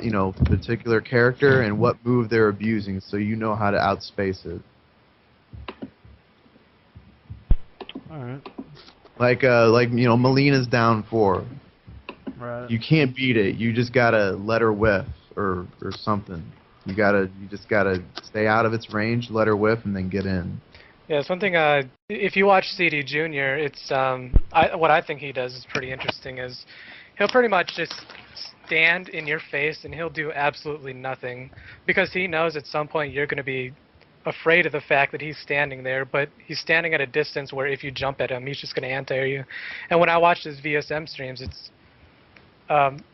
that, particular character and what move they're abusing, so you know how to outspace it. Alright. Like Melina's down 4. Right. You can't beat it. You just gotta let her whiff or something. You just gotta stay out of its range, let her whiff, and then get in. Yeah, it's one thing. If you watch CD Junior, it's what I think he does is pretty interesting. Is he'll pretty much just stand in your face and he'll do absolutely nothing because he knows at some point you're going to be afraid of the fact that he's standing there, but he's standing at a distance where if you jump at him, he's just going to anti-air you. And when I watch his VSM streams, it's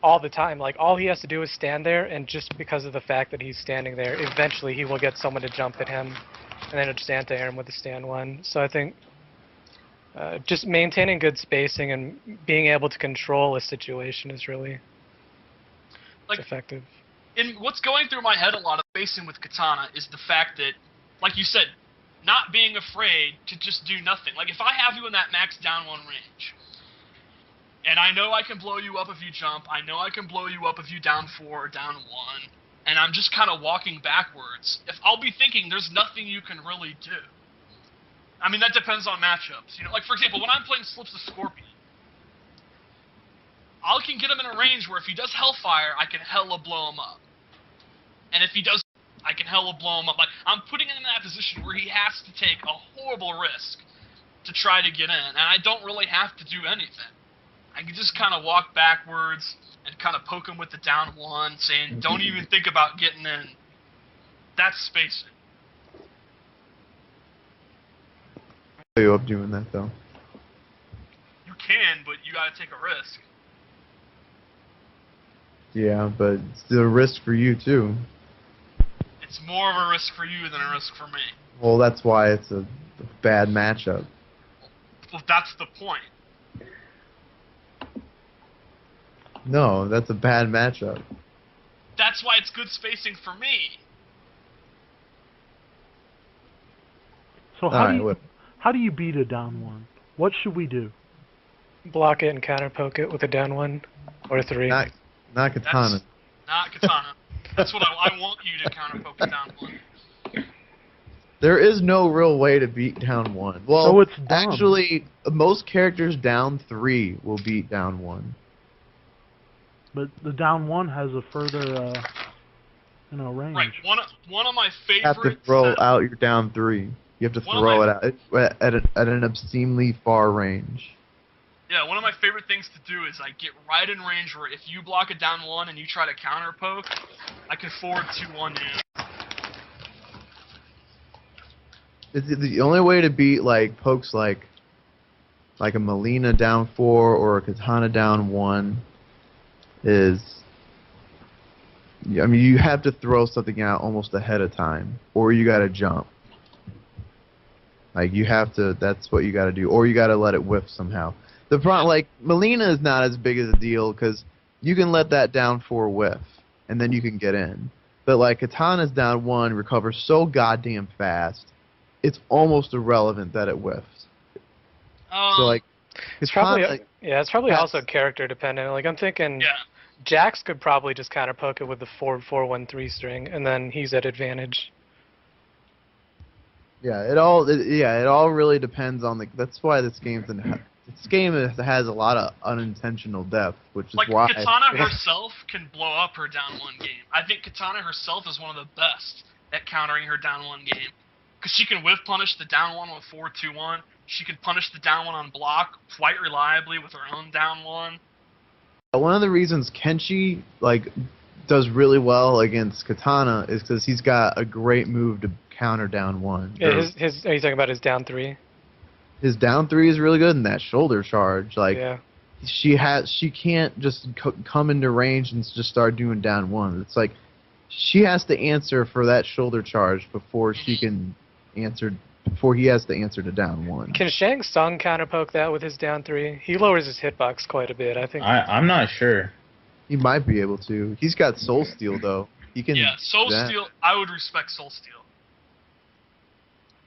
all the time. Like, all he has to do is stand there, and just because of the fact that he's standing there, eventually he will get someone to jump at him, and then it'll just anti-air him with the stand 1. So I think just maintaining good spacing and being able to control a situation is really effective. And what's going through my head a lot of spacing with Katana is the fact that, like you said, not being afraid to just do nothing. Like, if I have you in that max down 1 range, and I know I can blow you up if you jump, I know I can blow you up if you down 4 or down 1, and I'm just kind of walking backwards, if I'll be thinking there's nothing you can really do. I mean, that depends on matchups. Like, for example, when I'm playing Slips the Scorpion, I can get him in a range where if he does Hellfire, I can hella blow him up. And if he does, I can hella blow him up. Like, I'm putting him in that position where he has to take a horrible risk to try to get in, and I don't really have to do anything. I can just kind of walk backwards and kind of poke him with the down 1, saying, don't even think about getting in. That's spacing. You up doing that, though? You can, but you gotta take a risk. Yeah, but it's still a risk for you, too. It's more of a risk for you than a risk for me. Well, that's why it's a bad matchup. Well, that's the point. No, that's a bad matchup. That's why it's good spacing for me. So how do you beat a down 1? What should we do? Block it and counter poke it with a down 1 or 3. Not Katana. Not Katana. That's what I want you to counter poke the down 1. There is no real way to beat down 1. Well, so it's dumb. Actually, most characters down 3 will beat down 1. But the down 1 has a further, range. Right. One of my favorites. You have to throw out your down 3. You have to throw it out at an obscenely far range. Yeah, one of my favorite things to do is I get right in range where if you block a down 1 and you try to counter poke, I can forward 2-1 in. The only way to beat pokes like a Melina down 4 or a Katana down 1 is, I mean, you have to throw something out almost ahead of time, or you gotta jump. Like, you have to, that's what you gotta do, or you gotta let it whiff somehow. The problem, Melina is not as big as a deal, because you can let that down 4 whiff, and then you can get in. But, Katana's down 1 recovers so goddamn fast, it's almost irrelevant that it whiffs. So, it's probably it's probably also character dependent. Like, I'm thinking Jax could probably just counter poke it with the 4-4-1-3 string, and then he's at advantage. Yeah, it all really depends on that's why this game has a lot of unintentional depth, which is why Katana herself can blow up her down 1 game. I think Katana herself is one of the best at countering her down 1 game. Because she can whiff punish the down 1 with 4-2-1. She can punish the down 1 on block quite reliably with her own down 1. One of the reasons Kenshi does really well against Katana is because he's got a great move to counter down 1. Yeah, are you talking about his down 3? His down 3 is really good in that shoulder charge. She can't just come into range and just start doing down 1. It's like she has to answer for that shoulder charge before she can answer. Before he has to answer to down 1. Can Shang Tsung counterpoke that with his down 3? He lowers his hitbox quite a bit, I think. I'm not sure. He might be able to. He's got Soul Steal, though. He can. Yeah, Soul Steal. I would respect Soul Steal.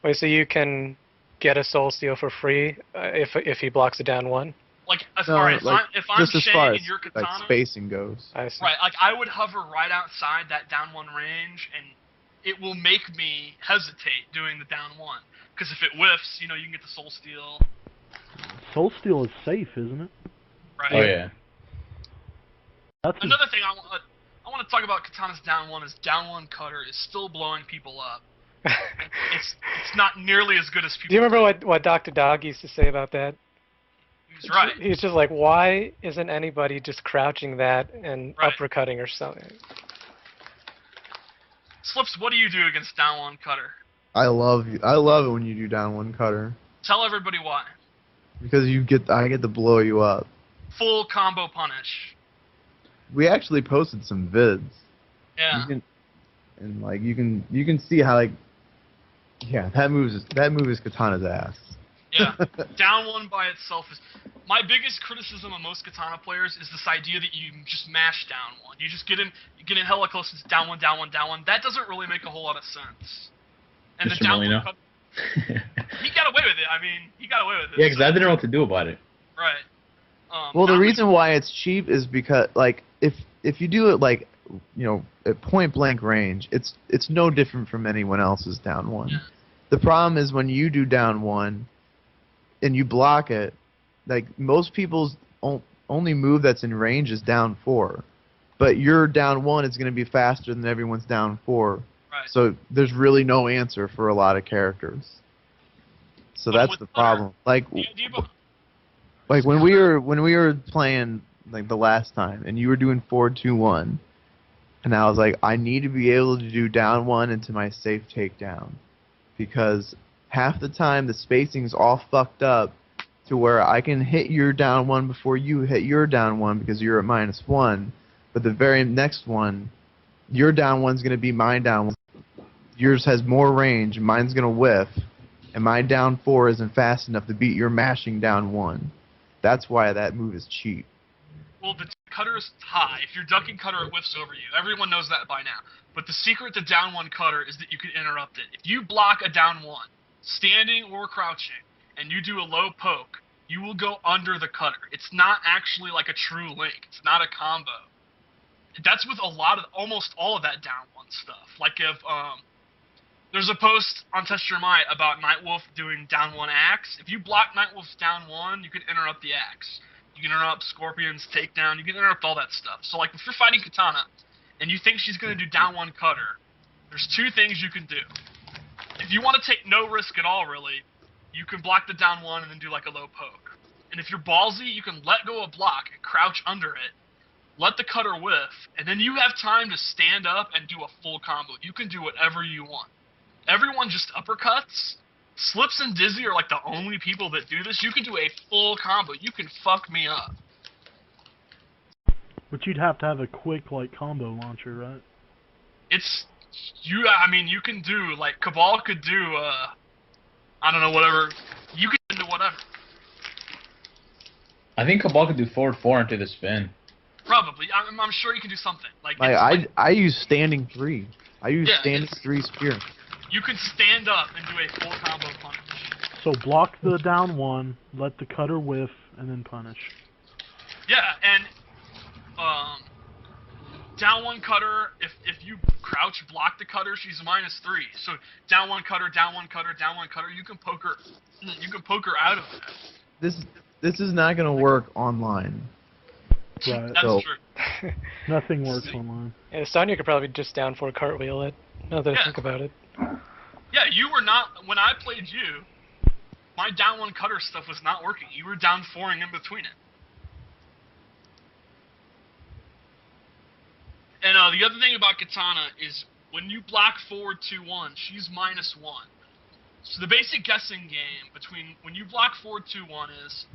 Wait, so you can get a Soul Steal for free if he blocks a down 1? Like, No, alright, like, if I'm just as far Shang as and you're like Katana, spacing goes. I see. right, like I would hover right outside that down 1 range, and it will make me hesitate doing the down 1. Because if it whiffs, you can get the soul steal. Soul Steal is safe, isn't it? Right. Oh yeah. That's Another thing I want to talk about Katana's down 1 is down 1 cutter is still blowing people up. It's not nearly as good as people. Do you remember what Dr. Dog used to say about that? He's right. He's just like, why isn't anybody just crouching that and Right. uppercutting or something? Slips, what do you do against down 1 cutter? I love it when you do down 1 cutter Tell everybody why. because I get to blow you up. Full combo punish. We actually posted some vids. Yeah. You can see how that move is Katana's ass. Yeah. Down 1 by itself is... My biggest criticism of most Katana players is this idea that you just mash down 1. You just get in hella close, it's down 1, down 1, down 1. That doesn't really make a whole lot of sense. And Mr. the down Molino? 1 cut, he got away with it. I mean, he got away with it. Yeah, because I didn't know what to do about it. Right. Well, the down- reason why it's cheap is because if you do it at point blank range, it's no different from anyone else's down 1. Yeah. The problem is when you do down 1 and you block it, like most people's only move that's in range is down 4, but your down 1 is going to be faster than everyone's down 4. Right. So there's really no answer for a lot of characters. So But that's with the Cutter, problem. Like when we were playing like the last time and you were doing 4-2-1, and I was like, I need to be able to do down 1 into my safe takedown, because half the time the spacing's all fucked up to where I can hit your down 1 before you hit your down 1 because you're at -1, but the very next one, your down 1's going to be my down 1. Yours has more range, mine's going to whiff, and my down 4 isn't fast enough to beat your mashing down 1. That's why that move is cheap. Well, the cutter is high. If you're ducking cutter, it whiffs over you. Everyone knows that by now. But the secret to down 1 cutter is that you can interrupt it. If you block a down 1, standing or crouching, and you do a low poke, you will go under the cutter. It's not actually like a true link. It's not a combo. That's with almost all of that down 1 stuff. Like if, there's a post on Test Your Might about Nightwolf doing down 1 axe. If you block Nightwolf's down 1, you can interrupt the axe. You can interrupt Scorpion's takedown. You can interrupt all that stuff. So, like, if you're fighting Katana, and you think she's going to do down 1 cutter, there's 2 things you can do. If you want to take no risk at all, really, you can block the down 1 and then do, like, a low poke. And if you're ballsy, you can let go of block and crouch under it, let the cutter whiff, and then you have time to stand up and do a full combo. You can do whatever you want. Everyone just uppercuts. Slips and Dizzy are like the only people that do this. You can do a full combo. You can fuck me up. But you'd have to have a quick combo launcher, right? I mean, you can do Cabal could do I don't know, whatever. You can do whatever. I think Cabal could do forward 4 into the spin. Probably. I'm sure you can do something. I use standing 3. I use standing 3 spear. You can stand up and do a full combo punish. So block the down 1, let the cutter whiff, and then punish. Yeah, and down 1 cutter, if you crouch block the cutter, she's -3. So down 1 cutter, down 1 cutter, down 1 cutter, you can poke her out of that. This is not going to work online. Right. That's true. Nothing works online. Yeah, Sonya could probably just down 4 cartwheel it. Now that I think about it. Yeah, you were not... When I played you, my down 1 cutter stuff was not working. You were down 4ing in between it. And the other thing about Katana is when you block forward 2-1, she's -1. So the basic guessing game between when you block forward 2-1 is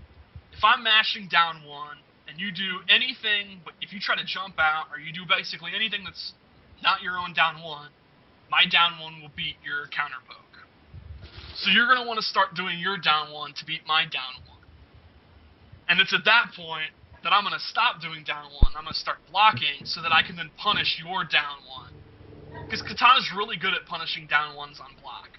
if I'm mashing down 1 and you do anything, but if you try to jump out or you do basically anything that's not your own down 1, my down 1 will beat your counter poke. So you're going to want to start doing your down 1 to beat my down 1. And it's at that point that I'm going to stop doing down 1. I'm going to start blocking so that I can then punish your down 1. Because Katana's really good at punishing down 1s on block.